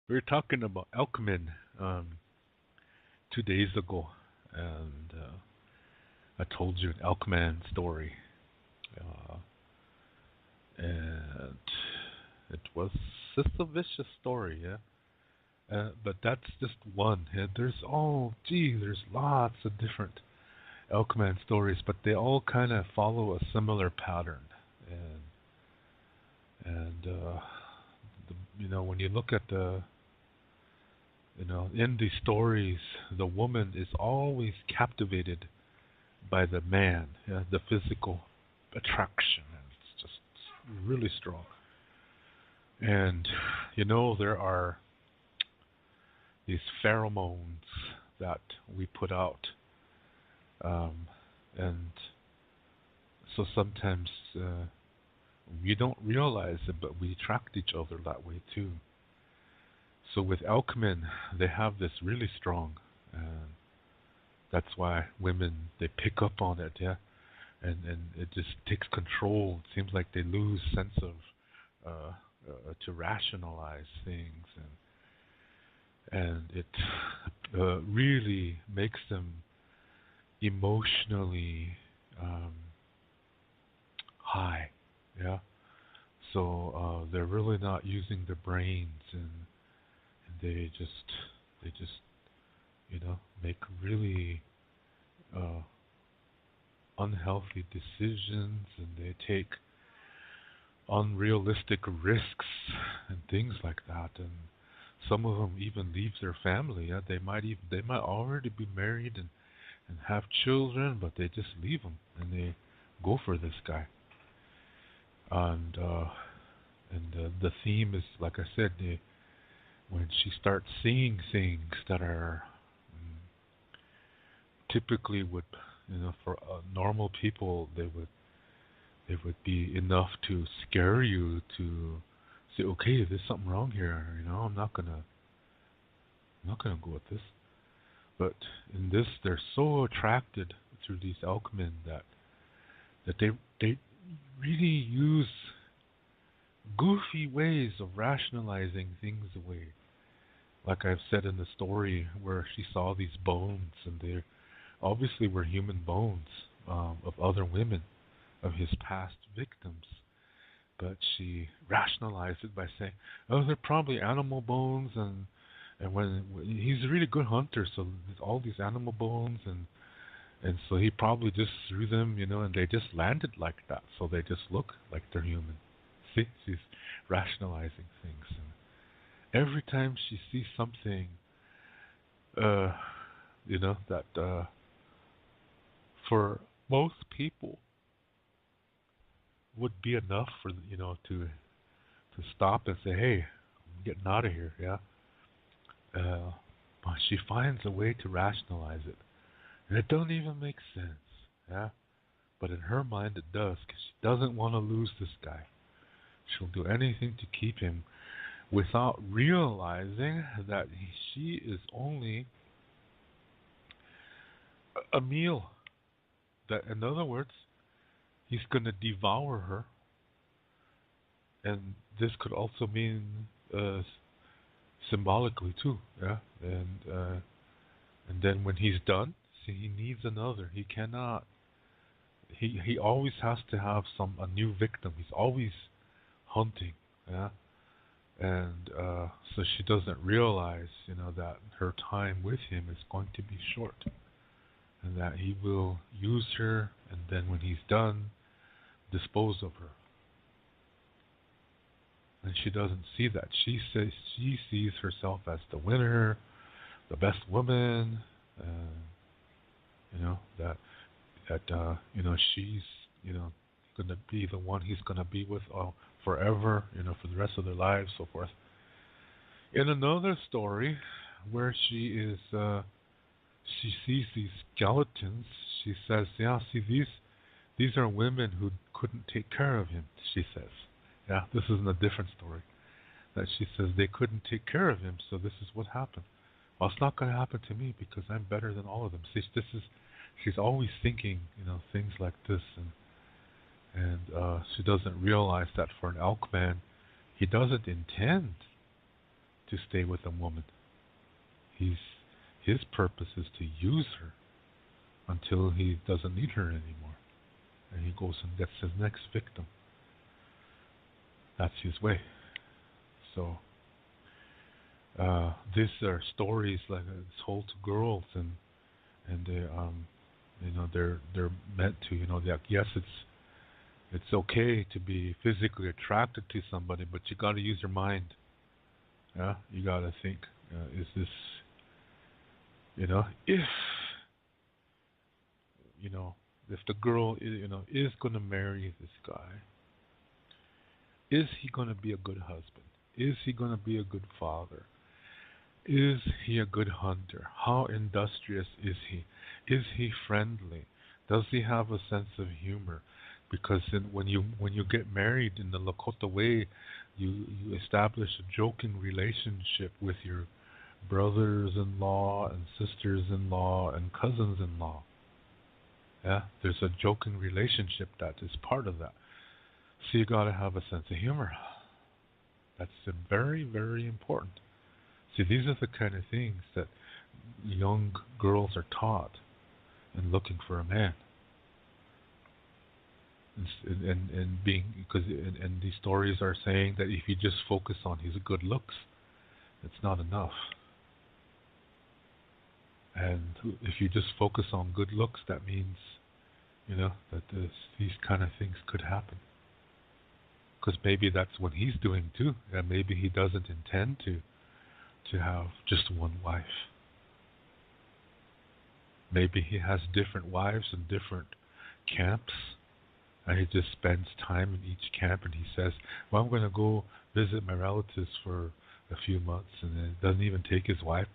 We were talking about Elkman 2 days ago, and I told you an Elkman story, uh, and it was just a vicious story, yeah. But that's just one. Yeah? There's lots of different Elkman stories, but they all kind of follow a similar pattern, and when you look at in these stories, the woman is always captivated by the man, yeah, the physical attraction. And it's just really strong. And there are these pheromones that we put out, um, and so sometimes we don't realize it, but we attract each other that way too. So with Elkman, they have this really strong. Uh, that's why women they pick up on it, yeah, and it just takes control. It seems like they lose sense of to rationalize things, and it really makes them emotionally um, high, yeah. So they're really not using their brains, and they just make really uh, unhealthy decisions, and they take unrealistic risks and things like that. And some of them even leave their family. Yeah, they might already be married and have children, but they just leave them and they go for this guy. And the theme is, like I said, when she starts seeing things that are typically would, for normal people, they would be enough to scare you to say, okay, there's something wrong here. I'm not gonna go with this. But in this, they're so attracted through these alchemy that they really use goofy ways of rationalizing things away. Like I've said in the story where she saw these bones, and they obviously were human bones of other women, of his past victims. But she rationalized it by saying, "Oh, they're probably animal bones, and when he's a really good hunter, so all these animal bones, and so he probably just threw them, and they just landed like that, so they just look like they're human." See, she's rationalizing things, and every time she sees something, uh, that for most people would be enough for to stop and say, "Hey, I'm getting out of here." Yeah, but she finds a way to rationalize it, and it doesn't even make sense. Yeah, but in her mind it does, because she doesn't want to lose this guy. She'll do anything to keep him, without realizing that she is only a meal. That, in other words, he's going to devour her, and this could also mean symbolically too. Yeah, and then when he's done, see, he needs another. He cannot. He always has to have a new victim. He's always hunting. Yeah, and so she doesn't realize, that her time with him is going to be short, and that he will use her, and then when he's done, dispose of her. And she doesn't see that. She says she sees herself as the winner, the best woman. That she's gonna be the one he's gonna be with forever. For the rest of their lives, so forth. In another story, where she sees these skeletons, she says, "Yeah, see these are women who couldn't take care of him." She says, "Yeah, this is in a different story." That she says they couldn't take care of him, so this is what happened. Well, it's not going to happen to me because I'm better than all of them. See, she's always thinking, things like this, and she doesn't realize that for an elk man, he doesn't intend to stay with a woman. He's his purpose is to use her until he doesn't need her anymore, and he goes and gets his next victim. That's his way. So these are stories like it's told to girls, and they they're meant to like yes it's okay to be physically attracted to somebody, but you got to use your mind. Yeah, you got to think, is this if if the girl is going to marry this guy, is he going to be a good husband? Is he going to be a good father? Is he a good hunter? How industrious is he? Is he friendly? Does he have a sense of humor? Because when you get married in the Lakota way, you establish a joking relationship with your brothers-in-law and sisters-in-law and cousins-in-law. Yeah, there's a joking relationship that is part of that. So you got to have a sense of humor. That's very, very important. See, these are the kind of things that young girls are taught in looking for a man. And being and these stories are saying that if you just focus on his good looks, it's not enough. And if you just focus on good looks, that means that these kind of things could happen. Because maybe that's what he's doing too, and maybe he doesn't intend to have just one wife. Maybe he has different wives in different camps, and he just spends time in each camp, and he says, well, I'm going to go visit my relatives for a few months, and then doesn't even take his wife.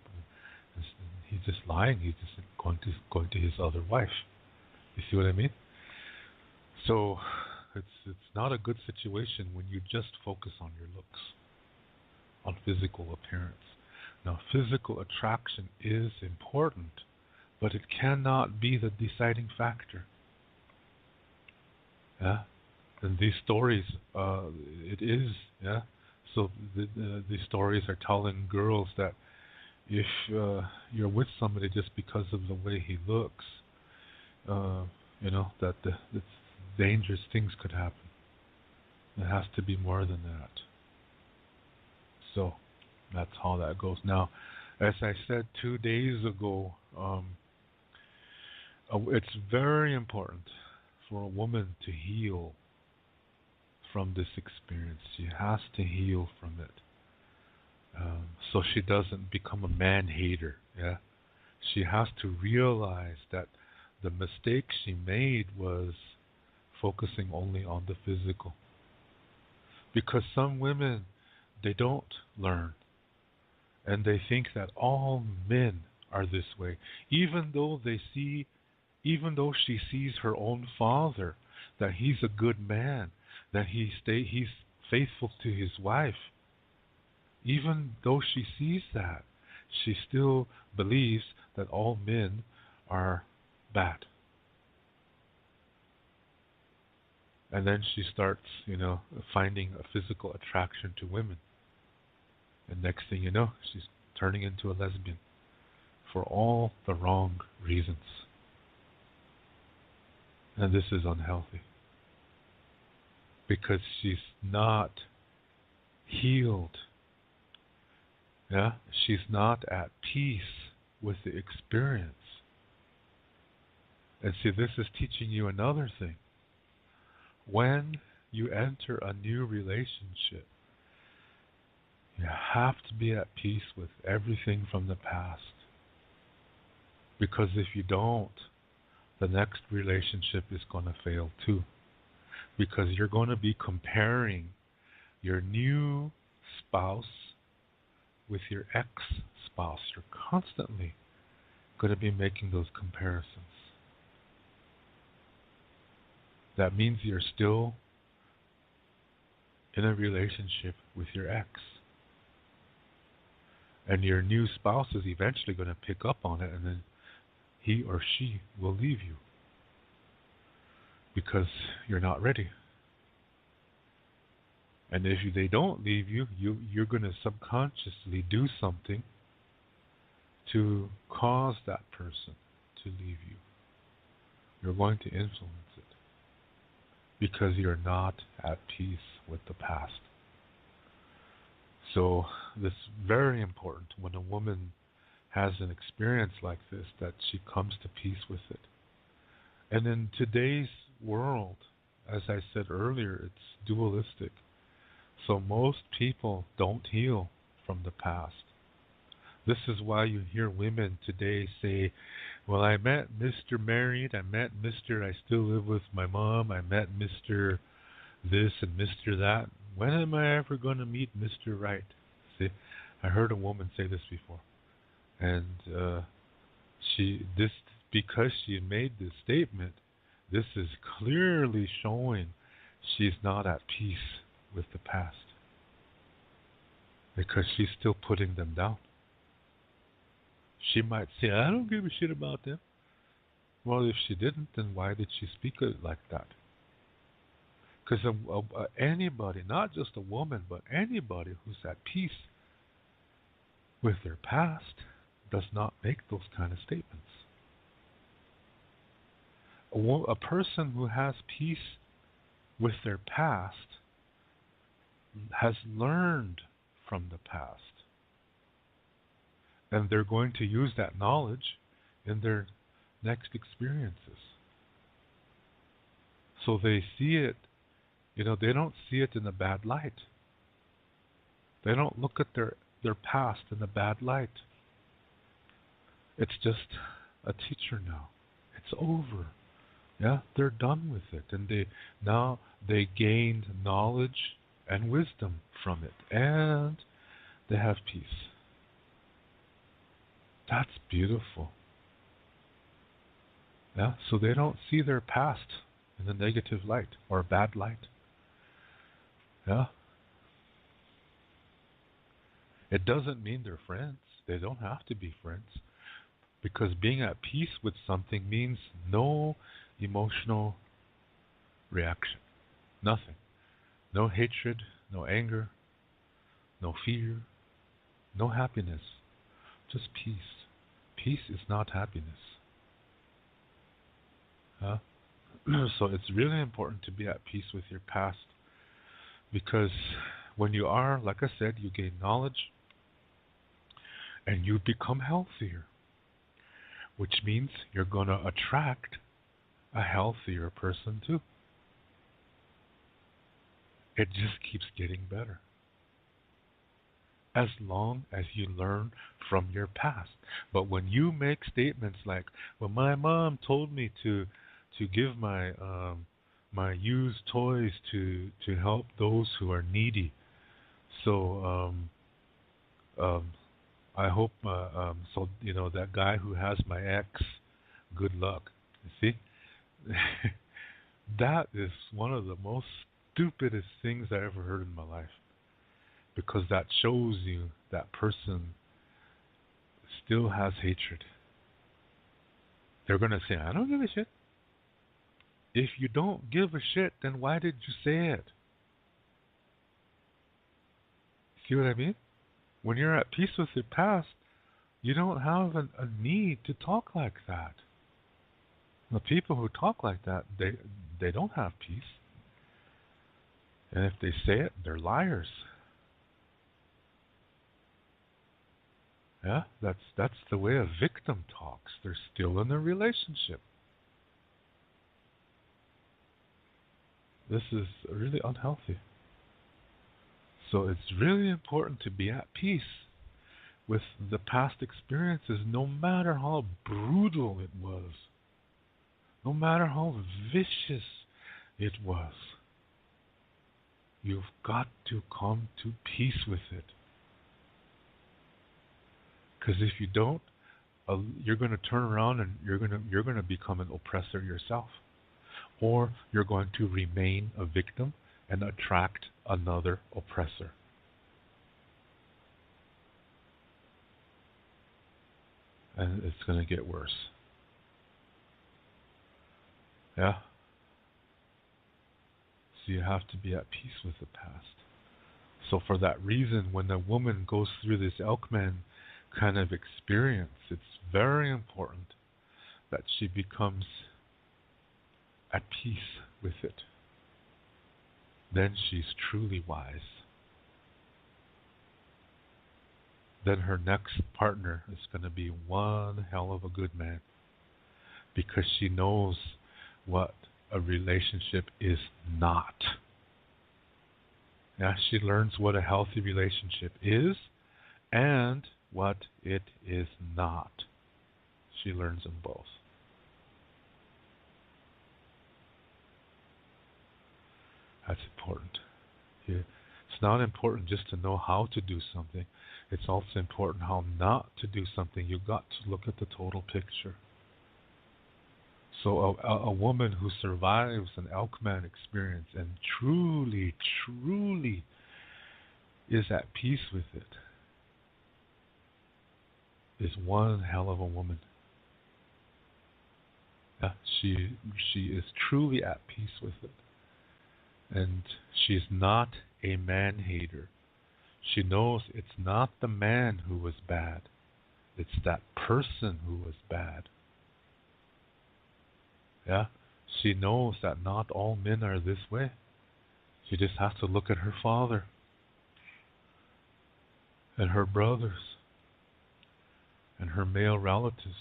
He's just lying. He's just going to his other wife. You see what I mean? So it's not a good situation when you just focus on your looks, on physical appearance. Now, physical attraction is important, but it cannot be the deciding factor. Yeah, and these stories, it is. Yeah, so these stories are telling girls that if you're with somebody just because of the way he looks, that dangerous things could happen. It has to be more than that. So that's how that goes. Now, as I said 2 days ago, it's very important for a woman to heal from this experience. She has to heal from it. So she doesn't become a man-hater. Yeah, she has to realize that the mistake she made was focusing only on the physical. Because some women, they don't learn, and they think that all men are this way, even though she sees her own father, that he's a good man, that he's faithful to his wife. Even though she sees that, she still believes that all men are bad. And then she starts, finding a physical attraction to women. And next thing you know, she's turning into a lesbian for all the wrong reasons. And this is unhealthy. Because she's not healed. Yeah? She's not at peace with the experience. And see, this is teaching you another thing. When you enter a new relationship, you have to be at peace with everything from the past. Because if you don't, the next relationship is going to fail too. Because you're going to be comparing your new spouse with your ex-spouse. You're constantly going to be making those comparisons. That means you're still in a relationship with your ex. And your new spouse is eventually going to pick up on it, and then he or she will leave you. Because you're not ready. And if they don't leave you, you're going to subconsciously do something to cause that person to leave you. You're going to influence it because you're not at peace with the past. So it's very important when a woman has an experience like this that she comes to peace with it. And in today's world, as I said earlier, it's dualistic. So most people don't heal from the past. This is why you hear women today say, well, I met Mr. Married, I met Mr. I still live with my mom, I met Mr. This and Mr. That. When am I ever going to meet Mr. Right? See, I heard a woman say this before. And because she made this statement, this is clearly showing she's not at peace with the past. Because she's still putting them down. She might say, I don't give a shit about them. Well, if she didn't, then why did she speak it like that? Because anybody, not just a woman, but anybody who's at peace with their past does not make those kind of statements. A person who has peace with their past has learned from the past. And they're going to use that knowledge in their next experiences. So they see it, they don't see it in a bad light. They don't look at their past in a bad light. It's just a teacher now. It's over. Yeah, they're done with it. And they gained knowledge and wisdom from it. And they have peace. That's beautiful. Yeah, so they don't see their past in a negative light or a bad light. Yeah. It doesn't mean they're friends. They don't have to be friends. Because being at peace with something means no emotional reaction. Nothing. No hatred, no anger, no fear, no happiness. Just peace. Peace is not happiness. So it's really important to be at peace with your past, because when you are, like I said, you gain knowledge and you become healthier, which means you're going to attract a healthier person too. It just keeps getting better. As long as you learn from your past. But when you make statements like, well, my mom told me to give my my used toys to help those who are needy. So I hope so that guy who has my ex, good luck. You see? That is one of the most stupidest things I ever heard in my life. Because that shows you that person still has hatred. They're going to say, I don't give a shit. If you don't give a shit, then why did you say it? See what I mean? When you're at peace with your past, you don't have a need to talk like that. The people who talk like that, they don't have peace. And if they say it, they're liars. Yeah, that's the way a victim talks. They're still in a relationship. This is really unhealthy. So it's really important to be at peace with the past experiences, no matter how brutal it was, no matter how vicious it was. You've got to come to peace with it. Because if you don't, you're going to turn around and you're going to become an oppressor yourself, or you're going to remain a victim and attract another oppressor. And it's going to get worse. Yeah. So you have to be at peace with the past. So for that reason, when a woman goes through this Elkman kind of experience, it's very important that she becomes at peace with it. Then she's truly wise. Then her next partner is going to be one hell of a good man because she knows what a relationship is not. Yeah, she learns what a healthy relationship is and what it is not. She learns them both. That's important. It's not important just to know how to do something. It's also important how not to do something. You've got to look at the total picture. So a woman who survives an Elkman experience and truly, truly is at peace with it is one hell of a woman. Yeah, she is truly at peace with it. And she's not a man-hater. She knows it's not the man who was bad. It's that person who was bad. Yeah? She knows that not all men are this way. She just has to look at her father and her brothers and her male relatives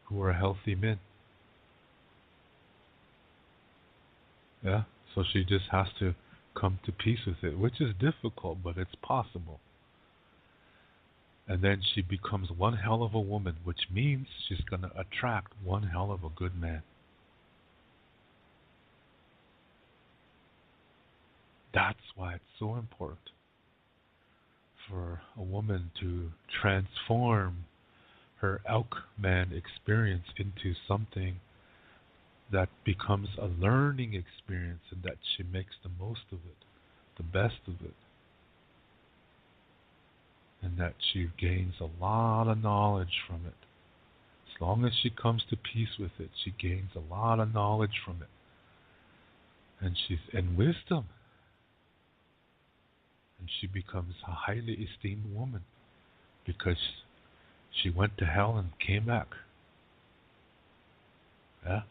who are healthy men. Yeah? So she just has to come to peace with it, which is difficult, but it's possible. And then she becomes one hell of a woman, which means she's going to attract one hell of a good man. That's why it's so important for a woman to transform her Elkman experience into something that becomes a learning experience and that she makes the most of it, the best of it. And that she gains a lot of knowledge from it. As long as she comes to peace with it, she gains a lot of knowledge from it. And wisdom. And she becomes a highly esteemed woman because she went to hell and came back. Yeah?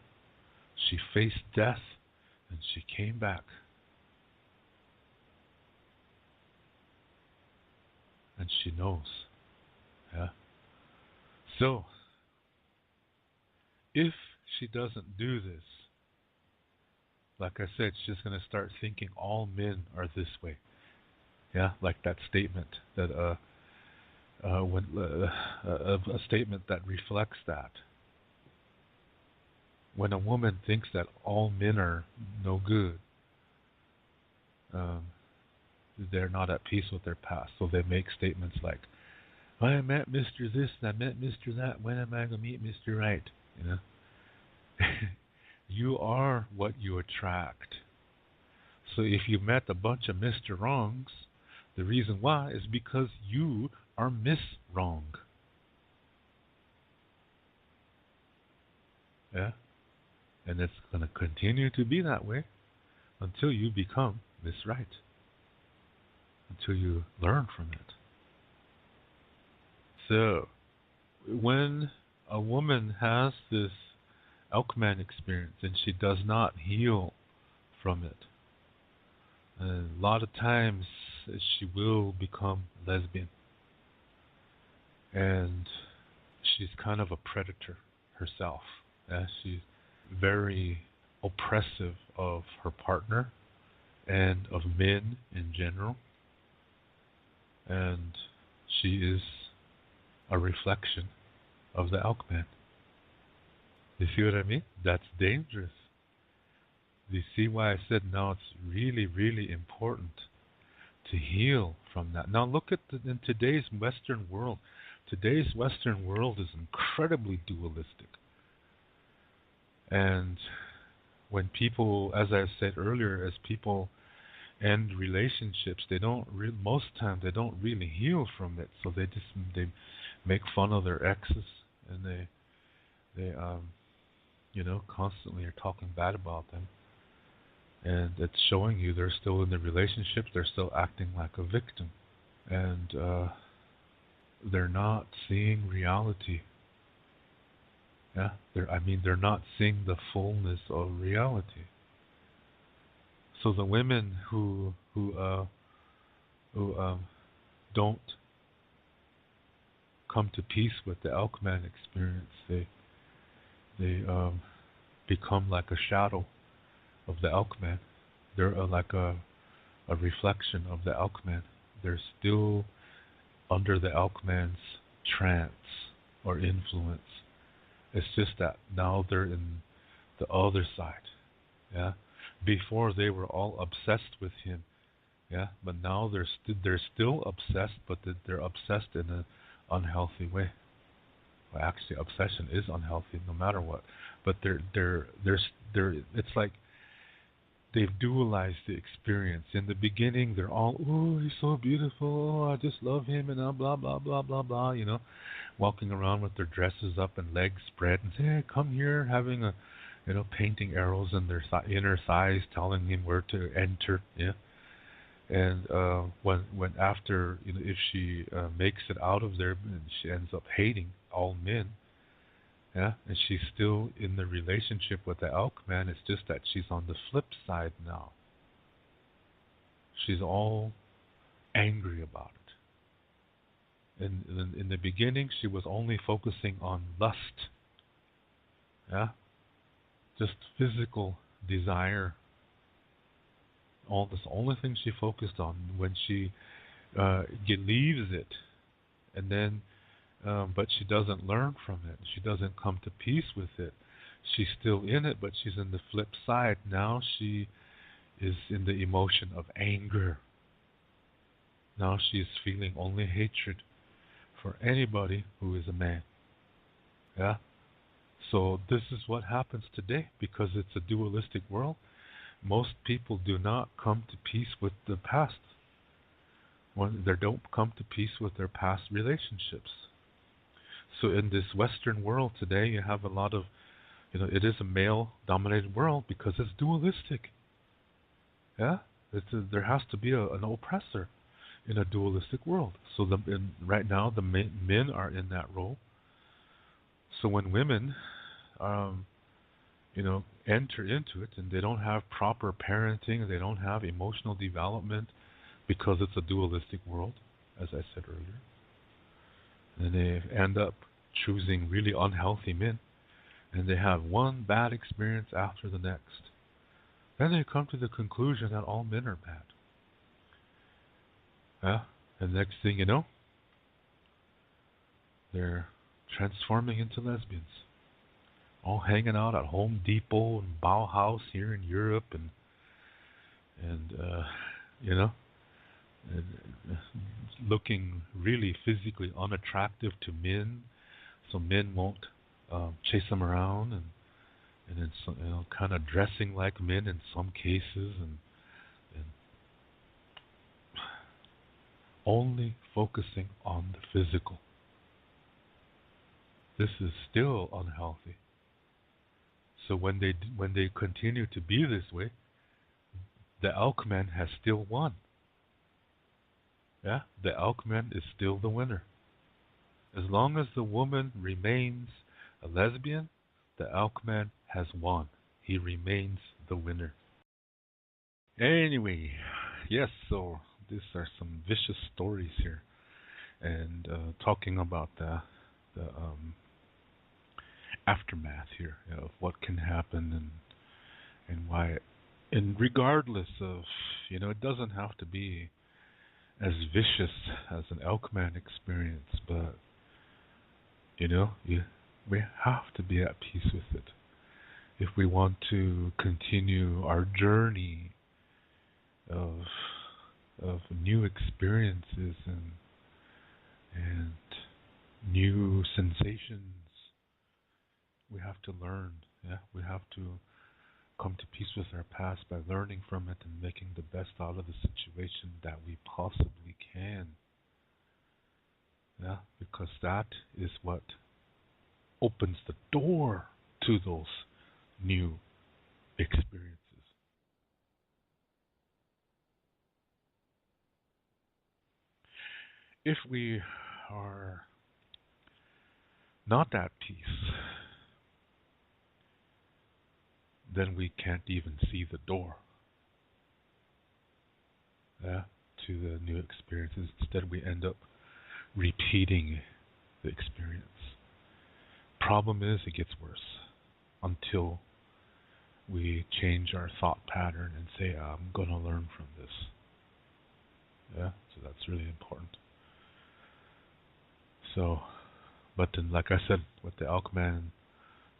She faced death and she came back. And she knows. Yeah? So, if she doesn't do this, like I said, she's going to start thinking all men are this way. Yeah, like that statement that a statement that reflects that. When a woman thinks that all men are no good, they're not at peace with their past. So they make statements like, well, I met Mr. This and I met Mr. That. When am I going to meet Mr. Right? You know, you are what you attract. So if you met a bunch of Mr. Wrongs, the reason why is because you are Miss Wrong. Yeah? And it's going to continue to be that way until you become Miss Right. Until you learn from it. So, when a woman has this Elkman experience and she does not heal from it, a lot of times she will become lesbian. And she's kind of a predator herself. Yeah? She's very oppressive of her partner and of men in general. And she is a reflection of the Elkman. You see what I mean? That's dangerous. You see why I said now it's really, really important to heal from that. Now look at in today's Western world. Today's Western world is incredibly dualistic. And when people, as I said earlier, as people end relationships, they don't most times they don't really heal from it. So they make fun of their exes, and they constantly are talking bad about them. and it's showing you they're still in the relationship, they're still acting like a victim, and they're not seeing reality. Yeah, they're not seeing the fullness of reality. So the women who don't come to peace with the Elkman experience, they become like a shadow of the Elkman. They're like a reflection of the Elkman. They're still under the Elkman's trance or influence. It's just that now they're in the other side. Yeah. Before they were all obsessed with him. Yeah. But now they're still obsessed, but they're obsessed in an unhealthy way. Well, actually, obsession is unhealthy no matter what. But they're it's like they've dualized the experience. In the beginning, they're all, oh, he's so beautiful. Oh, I just love him, and blah blah blah blah blah. Walking around with their dresses up and legs spread, and say, hey, come here, having a, painting arrows in their inner thighs, telling him where to enter. Yeah. And when after, if she makes it out of there, and she ends up hating all men. Yeah, and she's still in the relationship with the elk man. It's just that she's on the flip side now. She's all angry about it. And in the beginning, she was only focusing on lust. Yeah, just physical desire. All that's the only thing she focused on. When she leaves it, and then but she doesn't learn from it. She doesn't come to peace with it. She's still in it, but she's in the flip side. Now she is in the emotion of anger. Now she's feeling only hatred for anybody who is a man. Yeah? So this is what happens today because it's a dualistic world. Most people do not come to peace with the past. They don't come to peace with their past relationships. So in this Western world today, you have a lot of, it is a male-dominated world because it's dualistic. Yeah, there has to be an oppressor in a dualistic world. So right now, the men are in that role. So when women, enter into it and they don't have proper parenting, they don't have emotional development because it's a dualistic world, as I said earlier. And they end up choosing really unhealthy men, and they have one bad experience after the next. Then they come to the conclusion that all men are bad. Yeah, and the next thing you know, they're transforming into lesbians, all hanging out at Home Depot and Bauhaus here in Europe, and looking really physically unattractive to men, so men won't chase them around, and then kind of dressing like men in some cases, and only focusing on the physical. This is still unhealthy. So when they continue to be this way, the Elkman has still won. Yeah, the Elkman is still the winner. As long as the woman remains a lesbian, the Elkman has won. He remains the winner. Anyway, yes, so these are some vicious stories here, and talking about the aftermath here, of what can happen and why. And regardless of, it doesn't have to be as vicious as an Elkman experience, but we have to be at peace with it if we want to continue our journey of new experiences and new sensations. We have to learn. Yeah, we have to come to peace with our past by learning from it and making the best out of the situation that we possibly can. Yeah, because that is what opens the door to those new experiences. if we are not at peace, then we can't even see the door, yeah, to the new experiences. Instead, we end up repeating the experience. Problem is, it gets worse until we change our thought pattern and say, I'm going to learn from this. Yeah, so that's really important. So, but then, like I said, with the Alchemain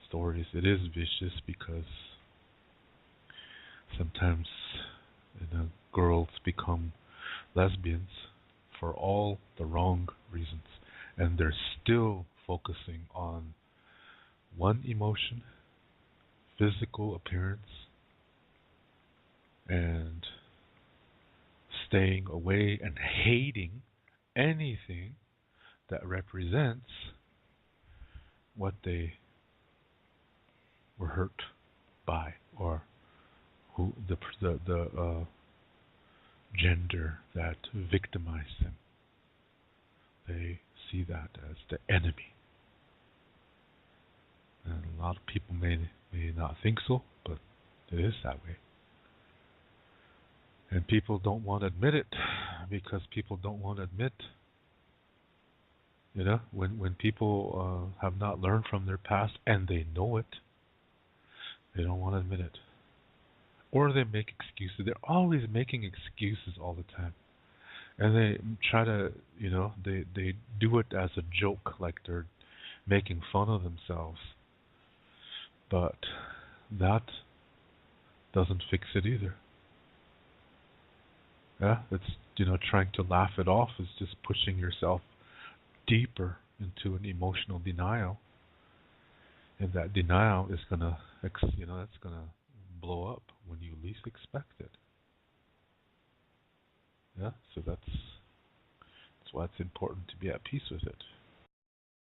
stories, it is vicious because sometimes girls become lesbians for all the wrong reasons, and they're still focusing on one emotion, physical appearance, and staying away and hating anything that represents what they were hurt by, or who the gender that victimized them. They see that as the enemy. And a lot of people may not think so, but it is that way. And people don't want to admit it because people don't want to admit, when people have not learned from their past and they know it, they don't want to admit it. Or they make excuses. They're always making excuses all the time. And they try to, they do it as a joke, like they're making fun of themselves. But that doesn't fix it either. Yeah, it's, trying to laugh it off is just pushing yourself deeper into an emotional denial. And that denial is gonna, it's gonna blow up when you least expect it. Yeah, so that's why it's important to be at peace with it.